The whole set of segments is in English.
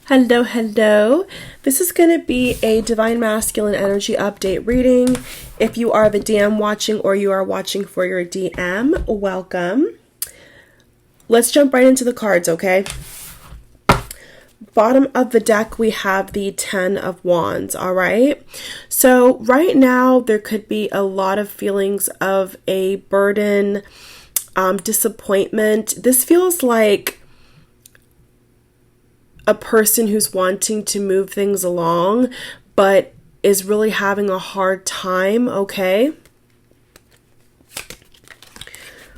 Hello, hello. This is going to be a Divine Masculine Energy Update reading. If you are the DM watching or you are watching for your DM, welcome. Let's jump right into the cards, okay? Bottom of the deck, we have the 10 of Wands, all right? So right now, there could be a lot of feelings of a burden, disappointment. This feels like a person who's wanting to move things along, but is really having a hard time, okay?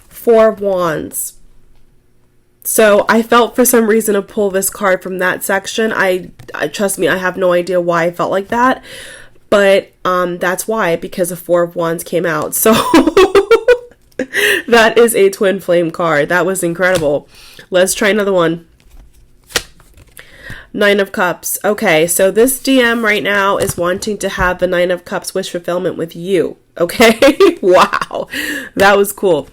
Four of Wands. So I felt for some reason to pull this card from that section. I trust me, I have no idea why I felt like that, but that's why, because the Four of Wands came out. So that is a twin flame card. That was incredible. Let's try another one. Nine of Cups. Okay, so this DM right now is wanting to have the Nine of Cups wish fulfillment with you. Okay, wow, that was cool.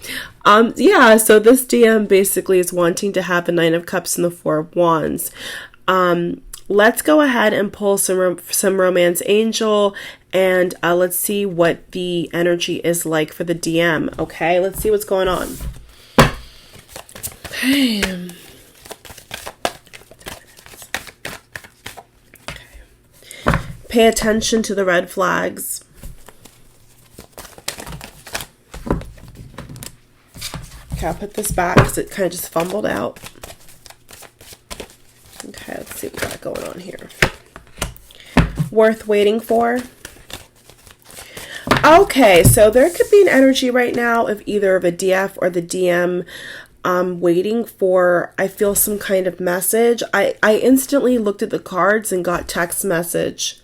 Yeah, so this DM basically is wanting to have the Nine of Cups and the Four of Wands. Let's go ahead and pull some Romance Angel, and let's see what the energy is like for the DM. Okay, let's see what's going on. Okay. Pay attention to the red flags. Okay, I'll put this back because it kind of just fumbled out. Okay, let's see what we got going on here. Worth waiting for. Okay, so there could be an energy right now of either of a DF or the DM waiting for, I feel, some kind of message. I instantly looked at the cards and got text message.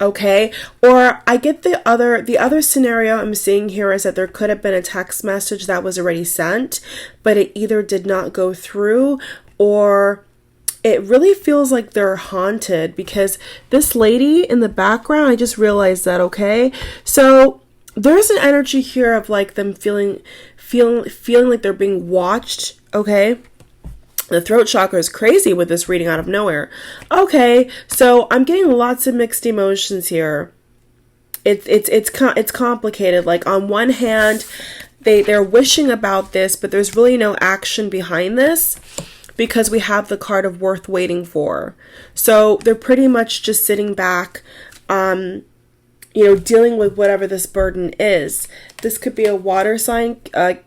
Okay, or I get the other scenario I'm seeing here is that there could have been a text message that was already sent, but it either did not go through, or it really feels like they're haunted, because this lady in the background, I just realized that, okay? So there's an energy here of like them feeling like they're being watched, okay? The throat chakra is crazy with this reading out of nowhere. Okay, so I'm getting lots of mixed emotions here. It's complicated. Like on one hand, they're wishing about this, but there's really no action behind this because we have the card of worth waiting for. So they're pretty much just sitting back, dealing with whatever this burden is. This could be a water sign,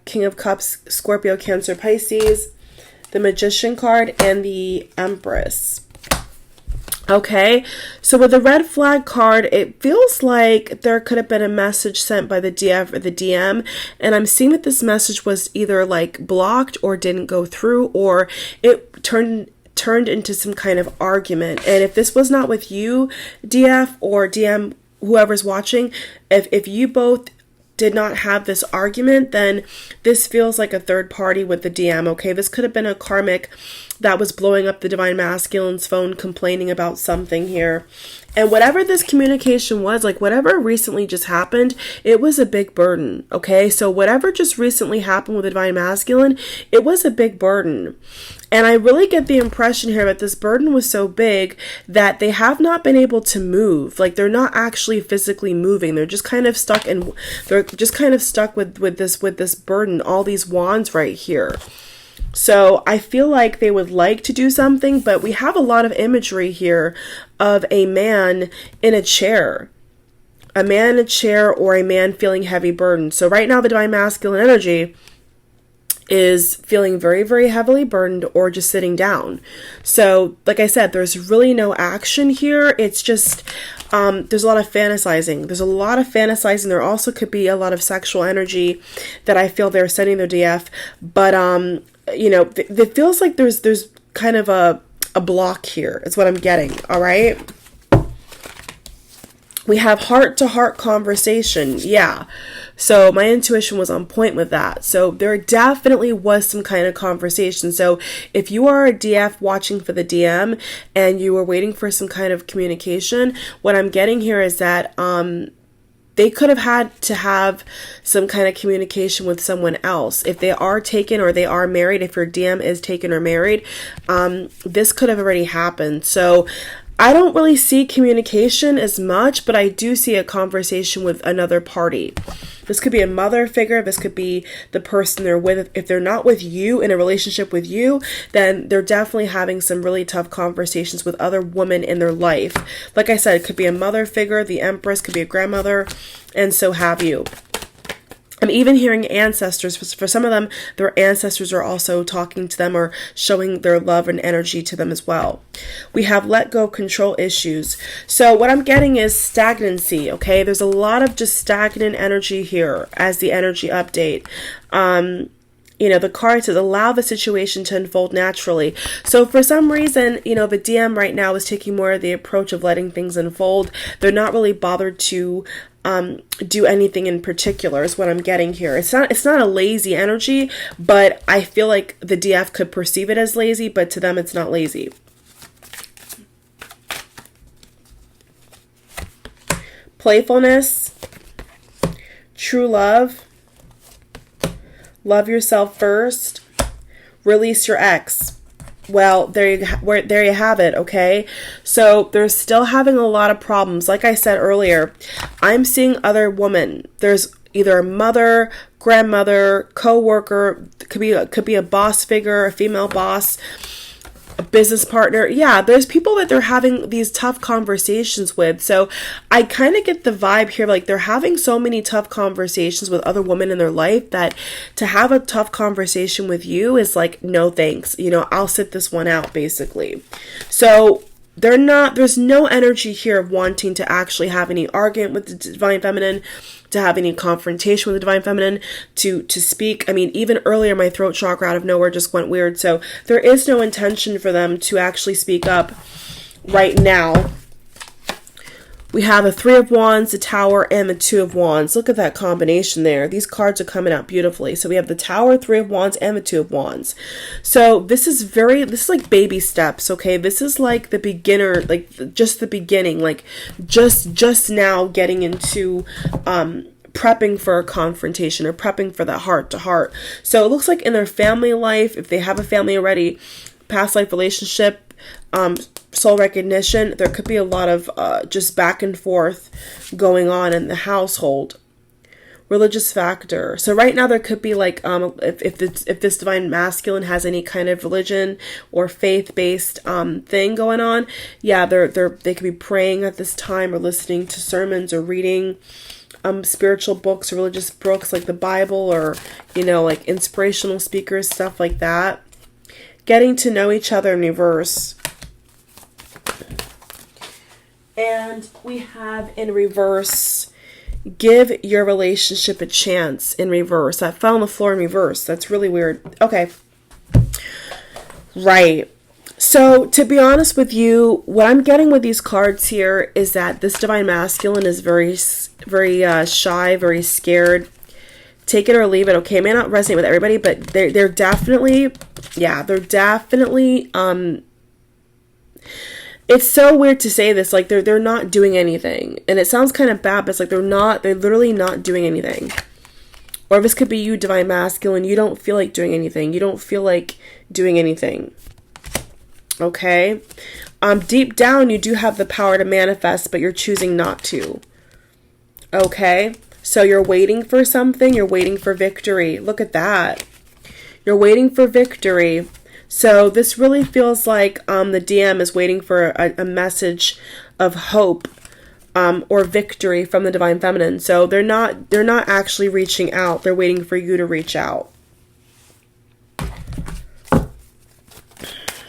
King of Cups, Scorpio, Cancer, Pisces, the Magician card, and the Empress. Okay, so with the red flag card, it feels like there could have been a message sent by the DF or the DM, and I'm seeing that this message was either like blocked or didn't go through, or it turned into some kind of argument. And if this was not with you, DF or DM, whoever's watching, if you both did not have this argument, then this feels like a third party with the DM, okay? This could have been a karmic that was blowing up the Divine Masculine's phone complaining about something here. And whatever this communication was, like whatever recently just happened, it was a big burden, okay? So whatever just recently happened with the Divine Masculine, it was a big burden. And I really get the impression here that this burden was so big that they have not been able to move. Like they're not actually physically moving. They're just kind of stuck with this burden, all these wands right here. So I feel like they would like to do something, but we have a lot of imagery here of a man in a chair. A man in a chair, or a man feeling heavy burden. So right now the Divine Masculine energy is feeling very, very heavily burdened or just sitting down. So like I said, there's really no action here. It's just there's a lot of fantasizing. There also could be a lot of sexual energy that I feel they're sending their DF, but it feels like there's kind of a block here is what I'm getting. All right, we have heart-to-heart conversation. Yeah, so my intuition was on point with that. So there definitely was some kind of conversation. So if you are a DF watching for the DM and you were waiting for some kind of communication, what I'm getting here is that they could have had to have some kind of communication with someone else. If they are taken or they are married, if your DM is taken or married, this could have already happened. So I don't really see communication as much, but I do see a conversation with another party. This could be a mother figure. This could be the person they're with. If they're not with you, in a relationship with you, then they're definitely having some really tough conversations with other women in their life. Like I said, it could be a mother figure, the Empress, could be a grandmother, and so have you. I'm even hearing ancestors. For some of them, their ancestors are also talking to them or showing their love and energy to them as well. We have let go of control issues. So what I'm getting is stagnancy, okay? There's a lot of just stagnant energy here as the energy update. You know, the card says allow the situation to unfold naturally. So for some reason, you know, the DM right now is taking more of the approach of letting things unfold. They're not really bothered to do anything in particular is what I'm getting here. It's not a lazy energy, but I feel like the DF could perceive it as lazy, but to them it's not lazy. Playfulness, true love, love yourself first, release your ex. Well, there you have it, okay? So they're still having a lot of problems. Like I said earlier, I'm seeing other women. There's either a mother, grandmother, co-worker, could be a boss figure, a female boss, a business partner. Yeah, there's people that they're having these tough conversations with. So I kind of get the vibe here, like they're having so many tough conversations with other women in their life that to have a tough conversation with you is like, no thanks. You know, I'll sit this one out, basically. So there's no energy here of wanting to actually have any argument with the Divine Feminine, to have any confrontation with the Divine Feminine, to speak. I mean, even earlier, my throat chakra out of nowhere just went weird. So there is no intention for them to actually speak up right now. We have a Three of Wands, the Tower, and the Two of Wands. Look at that combination there. These cards are coming out beautifully. So we have the Tower, Three of Wands, and the Two of Wands. So this is like baby steps, okay? This is like the beginner, like just the beginning, like just now getting into prepping for a confrontation or prepping for that heart to heart. So it looks like in their family life, if they have a family already, past life relationship, soul recognition, there could be a lot of just back and forth going on in the household. Religious factor. So right now there could be like if this Divine Masculine has any kind of religion or faith-based thing going on, yeah, they could be praying at this time or listening to sermons or reading spiritual books or religious books like the Bible, or you know, like inspirational speakers, stuff like that. Getting to know each other in reverse. And we have in reverse, give your relationship a chance in reverse. That fell on the floor in reverse. That's really weird. Okay. Right. So to be honest with you, what I'm getting with these cards here is that this Divine Masculine is very shy, very scared. Take it or leave it, okay? It may not resonate with everybody, but they're definitely, yeah, they're definitely, it's so weird to say this, like they're not doing anything. And it sounds kind of bad, but it's like they're literally not doing anything. Or this could be you, Divine Masculine, you don't feel like doing anything. You don't feel like doing anything. Okay? Deep down, you do have the power to manifest, but you're choosing not to. Okay? So you're waiting for something. You're waiting for victory. Look at that. You're waiting for victory. So this really feels like the DM is waiting for a message of hope or victory from the Divine Feminine. So they're not actually reaching out. They're waiting for you to reach out.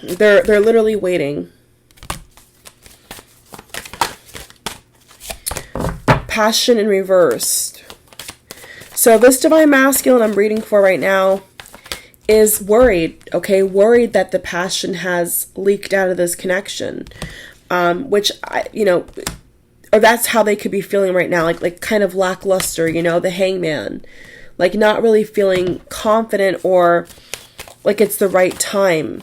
They're literally waiting. Passion in reverse. So this Divine Masculine I'm reading for right now is worried, okay? Worried that the passion has leaked out of this connection, which, or that's how they could be feeling right now, like kind of lackluster, you know, the Hangman, like not really feeling confident or like it's the right time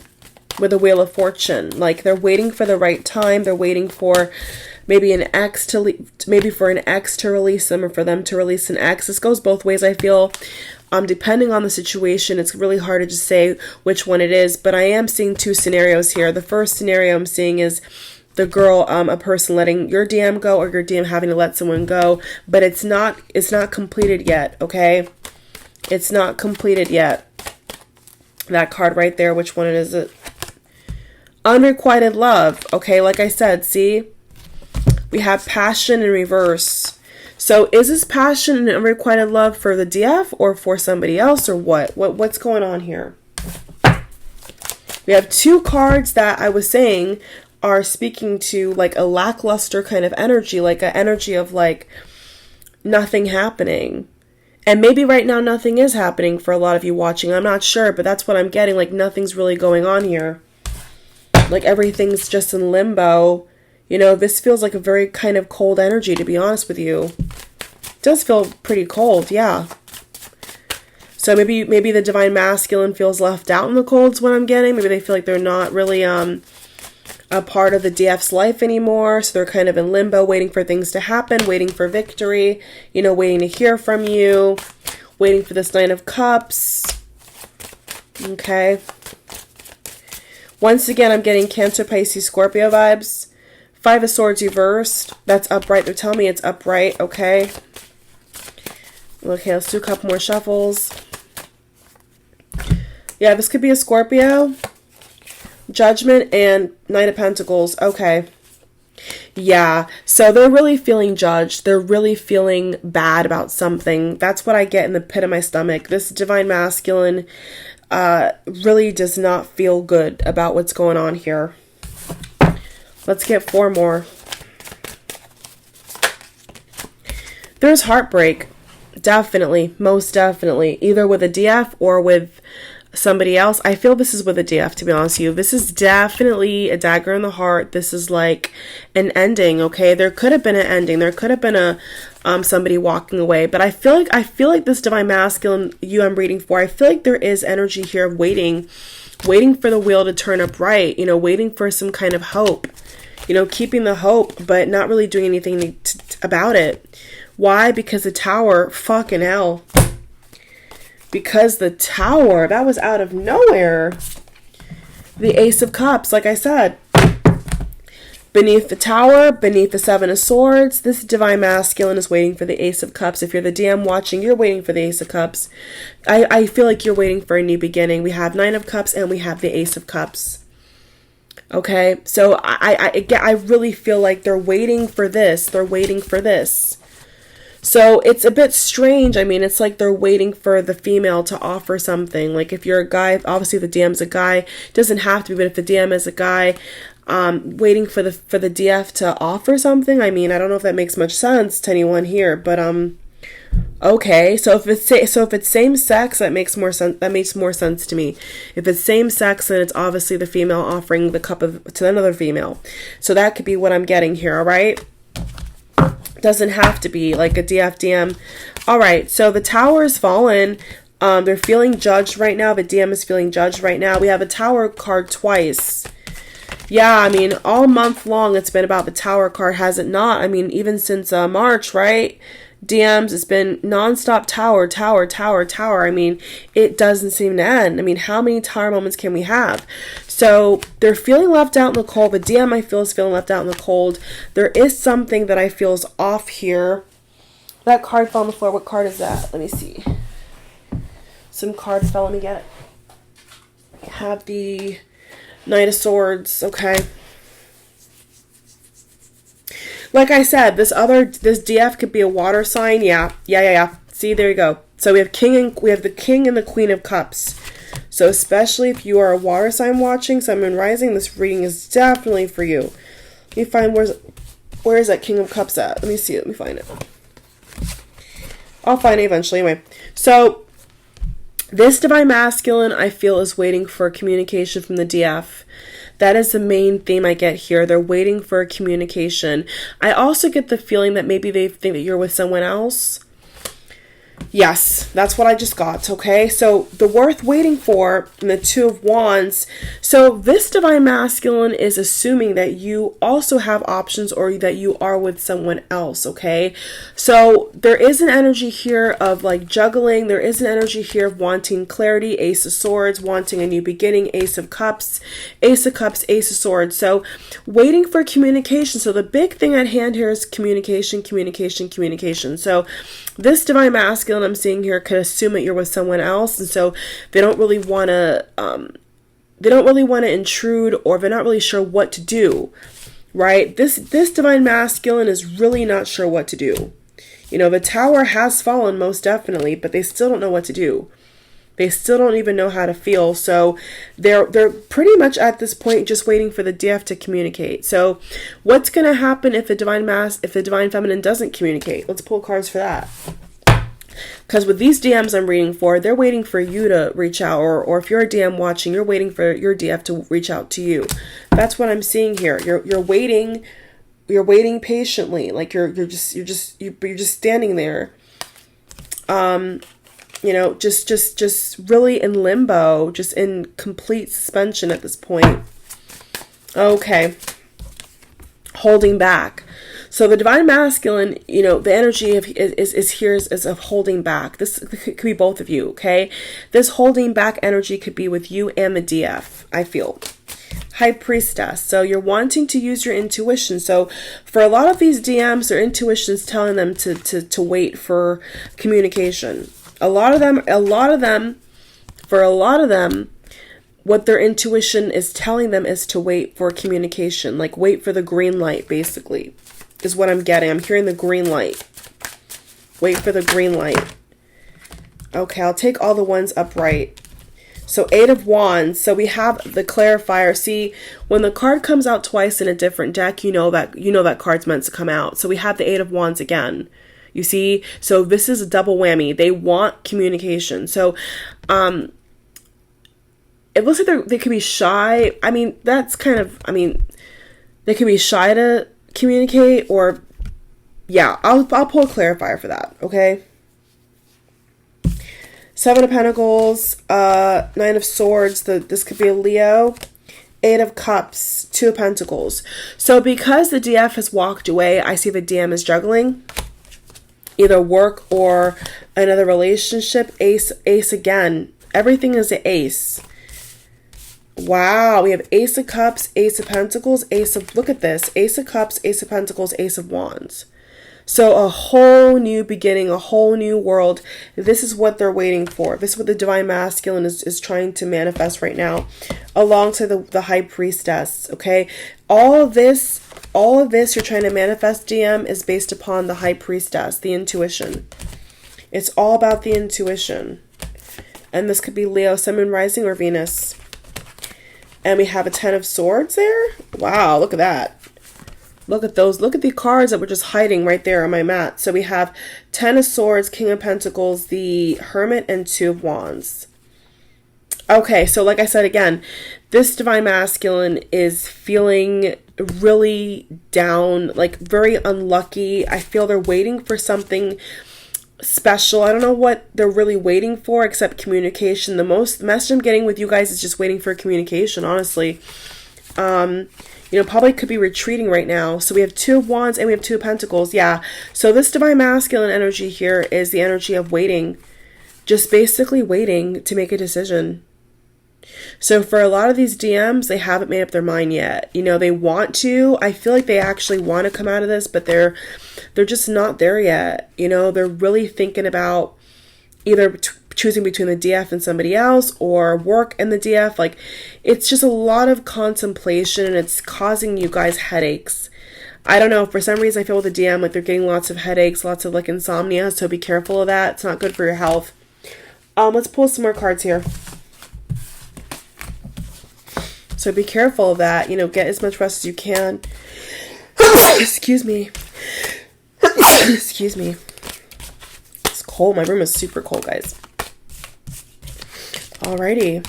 with the Wheel of Fortune. Like they're waiting for the right time. They're waiting for maybe an ex to maybe for an ex to release them, or for them to release an ex. This goes both ways, I feel. Depending on the situation, it's really hard to just say which one it is, but I am seeing two scenarios here. The first scenario I'm seeing is the girl, a person letting your DM go, or your DM having to let someone go, but it's not completed yet, okay? It's not completed yet. That card right there, which one is it? Unrequited love, okay? Like I said, see? We have passion in reverse. So is this passion and unrequited love for the DF or for somebody else, or what? What's going on here? We have two cards that I was saying are speaking to like a lackluster kind of energy, like an energy of like nothing happening. And maybe right now nothing is happening for a lot of you watching. I'm not sure, but that's what I'm getting. Like nothing's really going on here. Like everything's just in limbo. You know, this feels like a very kind of cold energy, to be honest with you. It does feel pretty cold, yeah. So maybe the divine masculine feels left out in the cold is what I'm getting. Maybe they feel like they're not really a part of the DF's life anymore. So they're kind of in limbo, waiting for things to happen, waiting for victory, you know, waiting to hear from you, waiting for this Nine of Cups. Okay. Once again, I'm getting Cancer, Pisces, Scorpio vibes. Five of Swords reversed. That's upright. They're telling me it's upright. Okay. Okay, let's do a couple more shuffles. Yeah, this could be a Scorpio. Judgment and Knight of Pentacles. Okay. Yeah, so they're really feeling judged. They're really feeling bad about something. That's what I get in the pit of my stomach. This divine masculine really does not feel good about what's going on here. Let's get four more. There's heartbreak. Definitely. Most definitely. Either with a DF or with somebody else. I feel this is with a DF, to be honest with you. This is definitely a dagger in the heart. This is like an ending, okay? There could have been an ending. There could have been a somebody walking away. But I feel like this divine masculine you I'm reading for, I feel like there is energy here of waiting for the wheel to turn up right, you know, waiting for some kind of hope. You know, keeping the hope, but not really doing anything about it. Why? Because the Tower, fucking hell. Because the Tower, that was out of nowhere. The Ace of Cups, like I said. Beneath the Tower, beneath the Seven of Swords, this divine masculine is waiting for the Ace of Cups. If you're the DM watching, you're waiting for the Ace of Cups. I feel like you're waiting for a new beginning. We have Nine of Cups and we have the Ace of Cups. Okay, so I really feel like they're waiting for this. They're waiting for this. So it's a bit strange. I mean, it's like they're waiting for the female to offer something. Like if you're a guy, obviously the DM's a guy. It doesn't have to be, but if the DM is a guy, waiting for the DF to offer something. I mean, I don't know if that makes much sense to anyone here, but okay. So if it's same sex, that makes more sense. That makes more sense to me. If it's same sex, then it's obviously the female offering the cup to another female. So that could be what I'm getting here. All right. Doesn't have to be like a DFDM. All right, so the Tower is fallen. They're feeling judged right now. The DM is feeling judged right now. We have a Tower card twice. Yeah, I mean, all month long it's been about the Tower card, has it not? I mean, even since March, right? DMs, it's been nonstop Tower, Tower, Tower, Tower. I mean, it doesn't seem to end. I mean, how many Tower moments can we have? So they're feeling left out in the cold. The DM I feel is feeling left out in the cold. There is something that I feel is off here. That card fell on the floor. What card is that? Let me see. Some card fell. Let me get it. Have the Knight of Swords. Okay. Like I said, this DF could be a water sign. Yeah. See, there you go. So we have the King and the Queen of Cups. So especially if you are a water sign watching, Sun, Moon, Rising, this reading is definitely for you. Let me find where is that King of Cups at? Let me see. Let me find it. I'll find it eventually. Anyway, so this divine masculine I feel is waiting for communication from the DF. That is the main theme I get here. They're waiting for a communication. I also get the feeling that maybe they think that you're with someone else. Yes, that's what I just got, okay? So the worth waiting for in the Two of Wands. So this Divine Masculine is assuming that you also have options or that you are with someone else, okay? So there is an energy here of like juggling. There is an energy here of wanting clarity, Ace of Swords, wanting a new beginning, Ace of Cups, Ace of Cups, Ace of Swords. So waiting for communication. So the big thing at hand here is communication, communication, communication. So this Divine Masculine I'm seeing here could assume that you're with someone else, and so they don't really want to intrude, or they're not really sure what to do, right? This Divine Masculine is really not sure what to do. You know, the Tower has fallen most definitely, but they still don't know what to do. They still don't even know how to feel. So they're pretty much at this point just waiting for the DF to communicate. So what's going to happen if the Divine Feminine doesn't communicate? Let's pull cards for that. Because with these DMs I'm reading for, they're waiting for you to reach out, or if you're a DM watching, you're waiting for your DF to reach out to you. That's what I'm seeing here. You're waiting patiently, like you're just standing there. You know, just really in limbo, just in complete suspension at this point. Okay. Holding back. So the Divine Masculine, you know, the energy is of holding back. This could be both of you, okay? This holding back energy could be with you and the DF, I feel. High Priestess. So you're wanting to use your intuition. So for a lot of these DMs, their intuition is telling them to wait for communication. For a lot of them, what their intuition is telling them is to wait for communication, like wait for the green light, basically, is what I'm getting. I'm hearing the green light. Wait for the green light. Okay, I'll take all the ones upright. So 8 of Wands. So we have the clarifier. See, when the card comes out twice in a different deck, you know that card's meant to come out. So we have the 8 of Wands again. You see? So this is a double whammy. They want communication. So it looks like they could be shy. I mean, that's kind of, they could be shy to communicate, or yeah, I'll pull a clarifier for that, okay? 7 of Pentacles, 9 of Swords, this could be a Leo, 8 of Cups, 2 of Pentacles. So because the DF has walked away, I see the DM is juggling either work or another relationship. Ace again. Everything is an ace. Wow, we have Ace of Cups, Ace of Pentacles, look at this, Ace of Cups, Ace of Pentacles, Ace of Wands. So a whole new beginning, a whole new world. This is what they're waiting for. This is what the Divine Masculine is trying to manifest right now, alongside the High Priestess, okay? All of this you're trying to manifest, DM, is based upon the High Priestess, the intuition. It's all about the intuition. And this could be Leo, Sun, Moon, Rising, or Venus. And we have a 10 of Swords there. Wow, look at that. Look at those. Look at the cards that were just hiding right there on my mat. So we have 10 of Swords, King of Pentacles, the Hermit, and 2 of Wands. Okay, so like I said again, this Divine Masculine is feeling really down, like very unlucky. I feel they're waiting for something special. I don't know what they're really waiting for except communication. The message I'm getting with you guys is just waiting for communication, honestly. You know, probably could be retreating right now. So we have 2 of Wands and we have 2 of Pentacles. Yeah. So this Divine Masculine energy here is the energy of waiting. Just basically waiting to make a decision. So for a lot of these DMs, they haven't made up their mind yet. You know, they want to. I feel like they actually want to come out of this, but they're just not there yet. You know, they're really thinking about either choosing between the DF and somebody else, or work and the DF. Like, it's just a lot of contemplation, and it's causing you guys headaches. I don't know, for some reason I feel with the DM like they're getting lots of headaches, lots of like insomnia, so be careful of that. It's not good for your health. Let's pull some more cards here. So be careful of that. You know, get as much rest as you can. Excuse me. Excuse me. It's cold. My room is super cold, guys. Alrighty.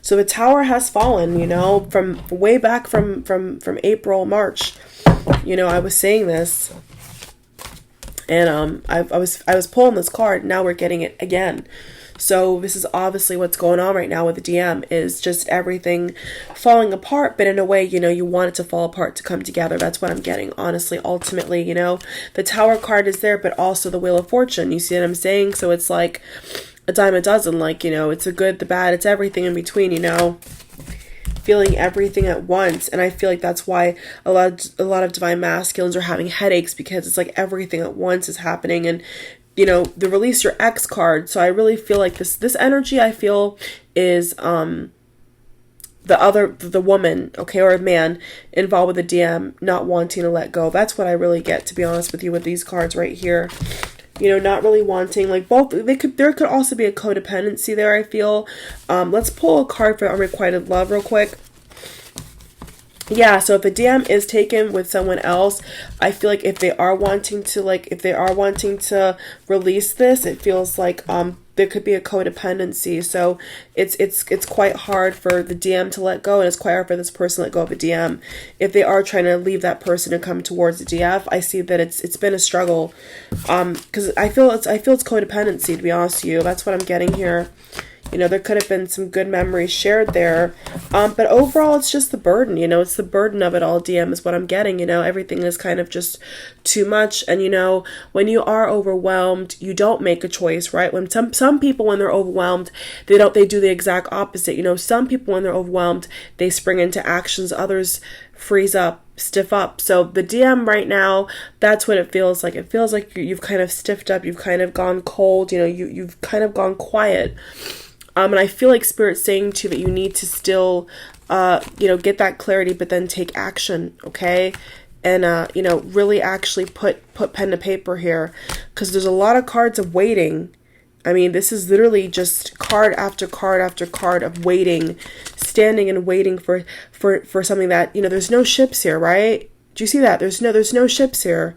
So the Tower has fallen, you know, from way back from April, March. You know, I was saying this. And I was pulling this card. Now we're getting it again. So this is obviously what's going on right now with the DM, is just everything falling apart, but in a way, you know, you want it to fall apart to come together. That's what I'm getting, honestly, ultimately, you know. The Tower card is there, but also the Wheel of Fortune. You see what I'm saying? So it's like a dime a dozen, like, you know, it's the good, the bad, it's everything in between, you know. Feeling everything at once. And I feel like that's why a lot of divine masculines are having headaches, because it's like everything at once is happening. And you know, the Release Your Ex card. So I really feel like this energy, I feel, is the woman, okay, or a man involved with the DM not wanting to let go. That's what I really get, to be honest with you, with these cards right here. You know, not really wanting, like, both, there could also be a codependency there, I feel. Let's pull a card for unrequited love real quick. Yeah, so if the DM is taken with someone else, I feel like if they are wanting to release this, it feels like there could be a codependency. So it's quite hard for the DM to let go, and it's quite hard for this person to let go of a DM. If they are trying to leave that person and come towards the DF, I see that it's been a struggle. Because I feel it's codependency, to be honest with you. That's what I'm getting here. You know, there could have been some good memories shared there. But overall, it's just the burden, you know, it's the burden of it all, DM, is what I'm getting. You know, everything is kind of just too much. And, you know, when you are overwhelmed, you don't make a choice, right? When some people, when they're overwhelmed, they do the exact opposite. You know, some people, when they're overwhelmed, they spring into actions. Others freeze up, stiff up. So the DM right now, that's what it feels like. It feels like you've kind of stiffed up. You've kind of gone cold. You know, you've kind of gone quiet. And I feel like Spirit's saying to you that you need to still, you know, get that clarity, but then take action, okay? And, you know, really actually put pen to paper here, because there's a lot of cards of waiting. I mean, this is literally just card after card after card of waiting, standing and waiting for something that, you know, there's no ships here, right? Do you see that? There's no ships here.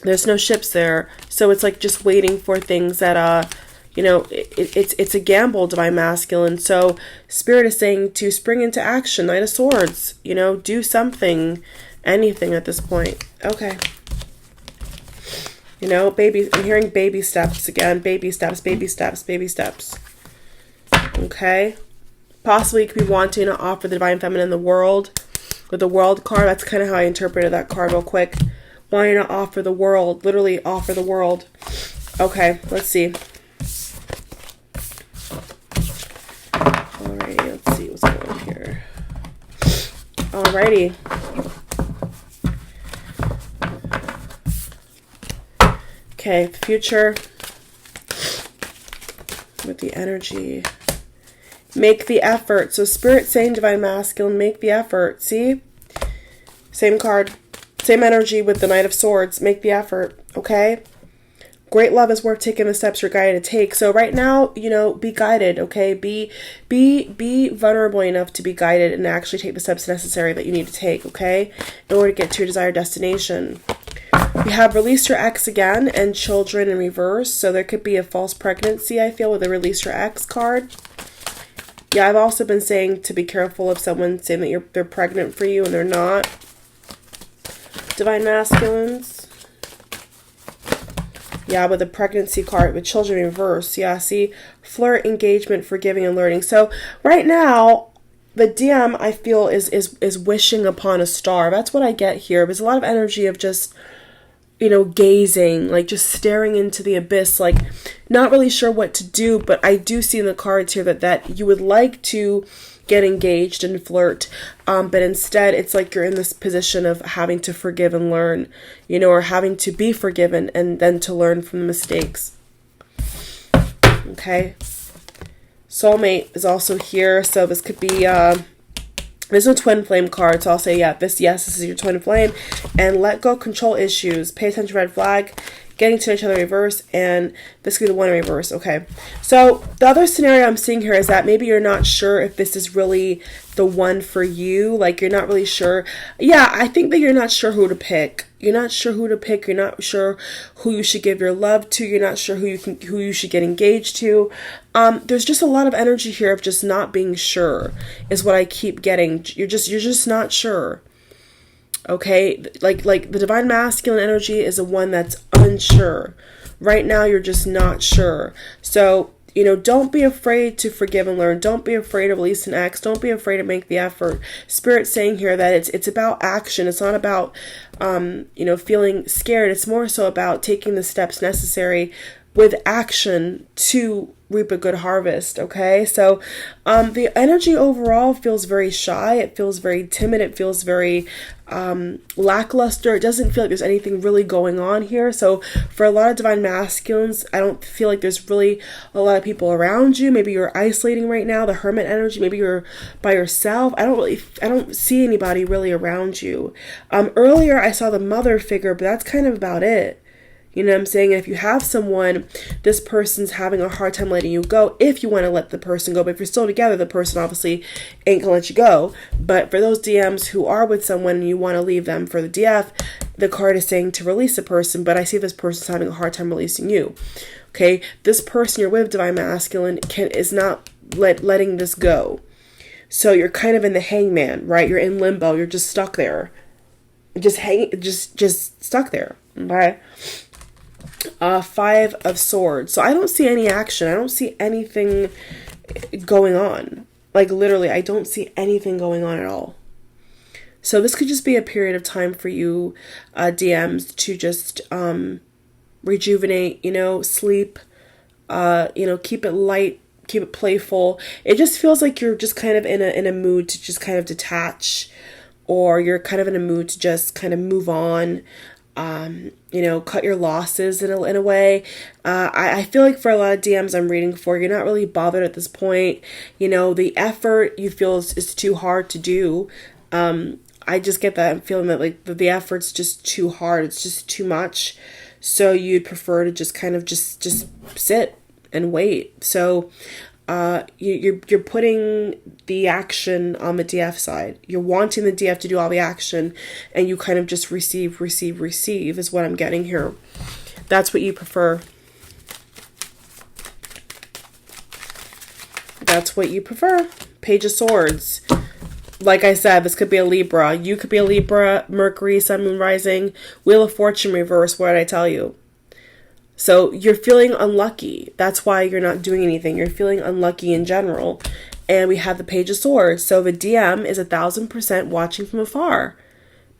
There's no ships there. So it's like just waiting for things that, you know, it's a gamble, divine masculine. So Spirit is saying to spring into action, Knight of Swords, you know, do something, anything at this point. Okay. You know, I'm hearing baby steps again. Baby steps, baby steps, baby steps. Okay. Possibly you could be wanting to offer the divine feminine the world with the World card. That's kind of how I interpreted that card real quick. Wanting to offer the world, literally offer the world. Okay, let's see. Alrighty, let's see what's going on here. Alrighty. Okay, future with the energy. Make the effort. So Spirit saying, divine masculine, make the effort. See? Same card. Same energy with the Knight of Swords. Make the effort. Okay? Great love is worth taking the steps you're guided to take. So right now, you know, be guided, okay? Be vulnerable enough to be guided and actually take the steps necessary that you need to take, okay? In order to get to your desired destination. You have Release Your Ex again and Children in reverse. So there could be a false pregnancy, I feel, with the Release Your Ex card. Yeah, I've also been saying to be careful of someone saying that they're pregnant for you and they're not. Divine masculines. Yeah, with the pregnancy card, with Children in reverse. Yeah, see, flirt, engagement, forgiving, and learning. So right now, the DM, I feel, is wishing upon a star. That's what I get here. There's a lot of energy of just, you know, gazing, like just staring into the abyss, like not really sure what to do. But I do see in the cards here that you would like to get engaged and flirt, but instead it's like you're in this position of having to forgive and learn, you know, or having to be forgiven and then to learn from the mistakes. Okay. Soulmate is also here, so this could be there's no twin flame card, so I'll say this is your twin flame. And let go control issues, pay attention, red flag, getting to each other in reverse, and this could be the one in reverse. Okay, so the other scenario I'm seeing here is that maybe you're not sure if this is really the one for you. Like, you're not really sure. Yeah, I think that you're not sure who to pick. You're not sure who to pick. You're not sure who you should give your love to. You're not sure who you should get engaged to. There's just a lot of energy here of just not being sure is what I keep getting. You're just not sure. Okay, like the divine masculine energy is the one that's unsure. Right now, you're just not sure. So, don't be afraid to forgive and learn. Don't be afraid to release an ex. Don't be afraid to make the effort. Spirit's saying here that it's about action. It's not about, feeling scared. It's more so about taking the steps necessary with action to reap a good harvest. Okay, so the energy overall feels very shy. It feels very timid. It feels very lackluster. It doesn't feel like there's anything really going on here. So for a lot of divine masculines, I don't feel like there's really a lot of people around you. Maybe you're isolating right now, the hermit energy. Maybe you're by yourself. I don't see anybody really around you. Earlier I saw the mother figure, but that's kind of about it. You know what I'm saying? And if you have someone, this person's having a hard time letting you go if you want to let the person go. But if you're still together, the person obviously ain't going to let you go. But for those DMs who are with someone and you want to leave them for the DF, the card is saying to release a person. But I see this person's having a hard time releasing you. Okay? This person you're with, divine masculine, is not letting this go. So you're kind of in the hangman, right? You're in limbo. You're just stuck there. Just stuck there. Okay? 5 of Swords. So I don't see any action. I don't see anything going on. Like literally, I don't see anything going on at all. So this could just be a period of time for you, DMs, to just rejuvenate, sleep, keep it light, keep it playful. It just feels like you're just kind of in a mood to just kind of detach, or you're kind of in a mood to just kind of move on. Cut your losses in a way. I feel like for a lot of DMs I'm reading for, you're not really bothered at this point. The effort you feel is too hard to do. I just get that feeling that like the effort's just too hard. It's just too much. So you'd prefer to just kind of just sit and wait. So you're putting the action on the DF side. You're wanting the DF to do all the action, and you kind of just receive is what I'm getting here. That's what you prefer. That's what you prefer. Page of Swords. Like I said, this could be a Libra. You could be a Libra, Mercury, Sun, Moon, Rising. Wheel of Fortune reverse. What did I tell you? So you're feeling unlucky. That's why you're not doing anything. You're feeling unlucky in general. And we have the Page of Swords. So the DM is 1,000% watching from afar.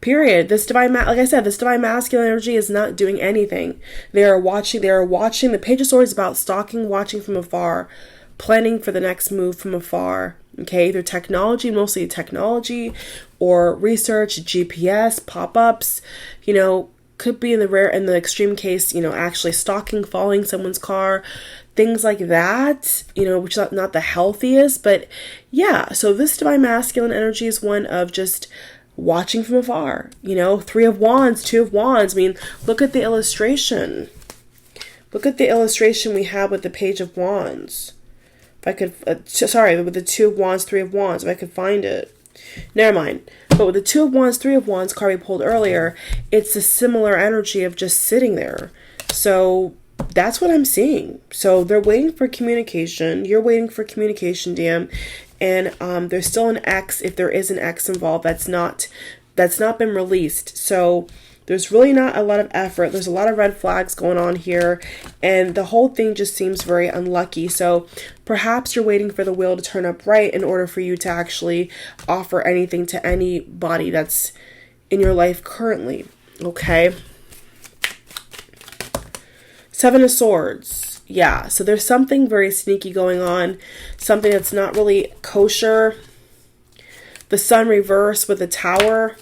Period. This divine, like I said, this divine masculine energy is not doing anything. They are watching. The Page of Swords is about stalking, watching from afar, planning for the next move from afar. Okay, either technology, mostly technology, or research, GPS, pop-ups, could be in the extreme case, actually stalking, following someone's car, things like that, which is not the healthiest, but yeah. So this divine masculine energy is one of just watching from afar, 3 of Wands, 2 of Wands. I mean, look at the illustration. Look at the illustration we have with the Page of Wands. If I could, with the 2 of Wands, 3 of Wands, if I could find it. Never mind. But with the 2 of Wands, 3 of Wands card we pulled earlier, it's a similar energy of just sitting there. So that's what I'm seeing. So they're waiting for communication. You're waiting for communication, DM. And there's still an X, if there is an X involved, that's not been released. So there's really not a lot of effort. There's a lot of red flags going on here, and the whole thing just seems very unlucky. So perhaps you're waiting for the wheel to turn up right in order for you to actually offer anything to anybody that's in your life currently. Okay. 7 of Swords. Yeah, so there's something very sneaky going on, something that's not really kosher. The Sun reverse with the Tower.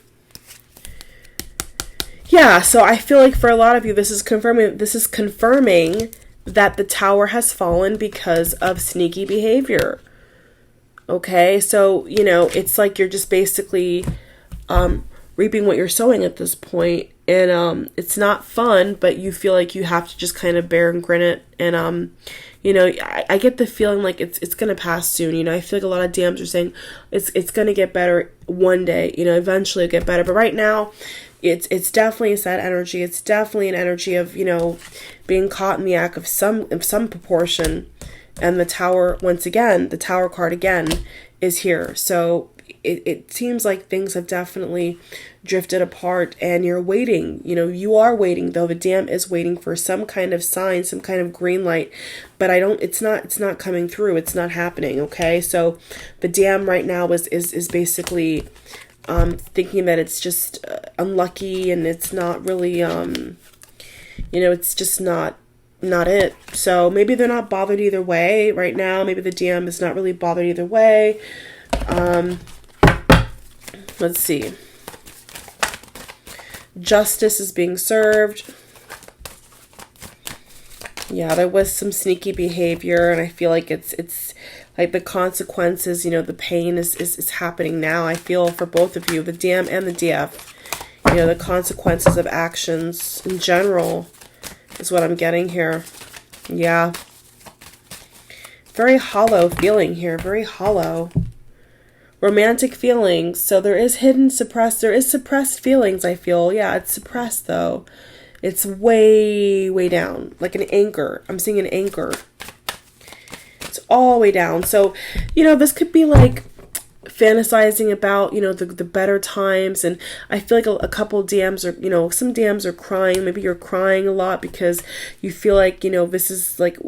Yeah, so I feel like for a lot of you, this is confirming that the Tower has fallen because of sneaky behavior. Okay, so, it's like you're just basically reaping what you're sowing at this point. And it's not fun, but you feel like you have to just kind of bear and grin it. And, I get the feeling like it's going to pass soon. I feel like a lot of DMs are saying it's going to get better one day. Eventually it'll get better. But right now, it's definitely a sad energy. It's definitely an energy of, being caught in the act of some proportion. And the Tower, once again, the Tower card again is here. So, it seems like things have definitely drifted apart, and you're waiting. You know, you are waiting, though. The dam is waiting for some kind of sign, some kind of green light, but it's not coming through. It's not happening. Okay, so the dam right now is basically thinking that it's just unlucky, and it's not really it's just not it. So maybe they're not bothered either way right now. Maybe the dam is not really bothered either way. Let's see. Justice is being served. Yeah, there was some sneaky behavior, and I feel like it's like the consequences, the pain is happening now. I feel for both of you, the dam and the DF. The consequences of actions in general is what I'm getting here. Yeah. Very hollow feeling here, very hollow. Romantic feelings. So there is suppressed feelings, I feel. Yeah, it's suppressed though. It's way, way down. Like an anchor. I'm seeing an anchor. It's all the way down. So, this could be like fantasizing about, the better times. And I feel like a couple dams are, some dams are crying. Maybe you're crying a lot because you feel like, this is like...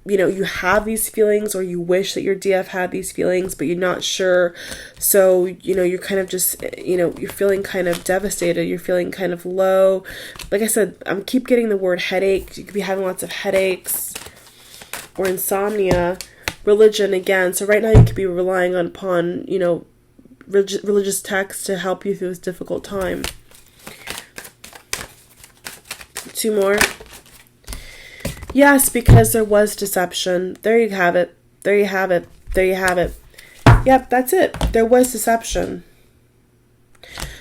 you have these feelings, or you wish that your DF had these feelings, but you're not sure. So, you're kind of just, you're feeling kind of devastated. You're feeling kind of low. Like I said, I keep getting the word headache. You could be having lots of headaches or insomnia. Religion again. So right now you could be relying upon, religious texts to help you through this difficult time. 2 more. Yes, because there was deception. There you have it. There you have it. There you have it. Yep, that's it. There was deception.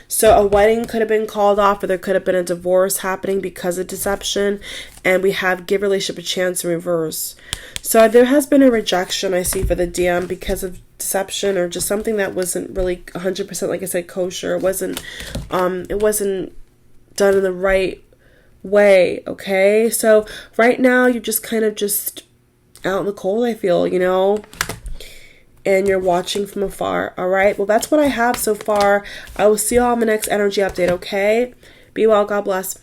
So a wedding could have been called off, or there could have been a divorce happening because of deception. And we have give relationship a chance in reverse. So there has been a rejection, I see, for the DM because of deception, or just something that wasn't really 100%, like I said, kosher. It wasn't done in the right way. Okay, so right now you're just kind of just out in the cold, I feel, and you're watching from afar. All right, well, that's what I have so far. I will see you all in the next energy update. Okay, be well, God bless.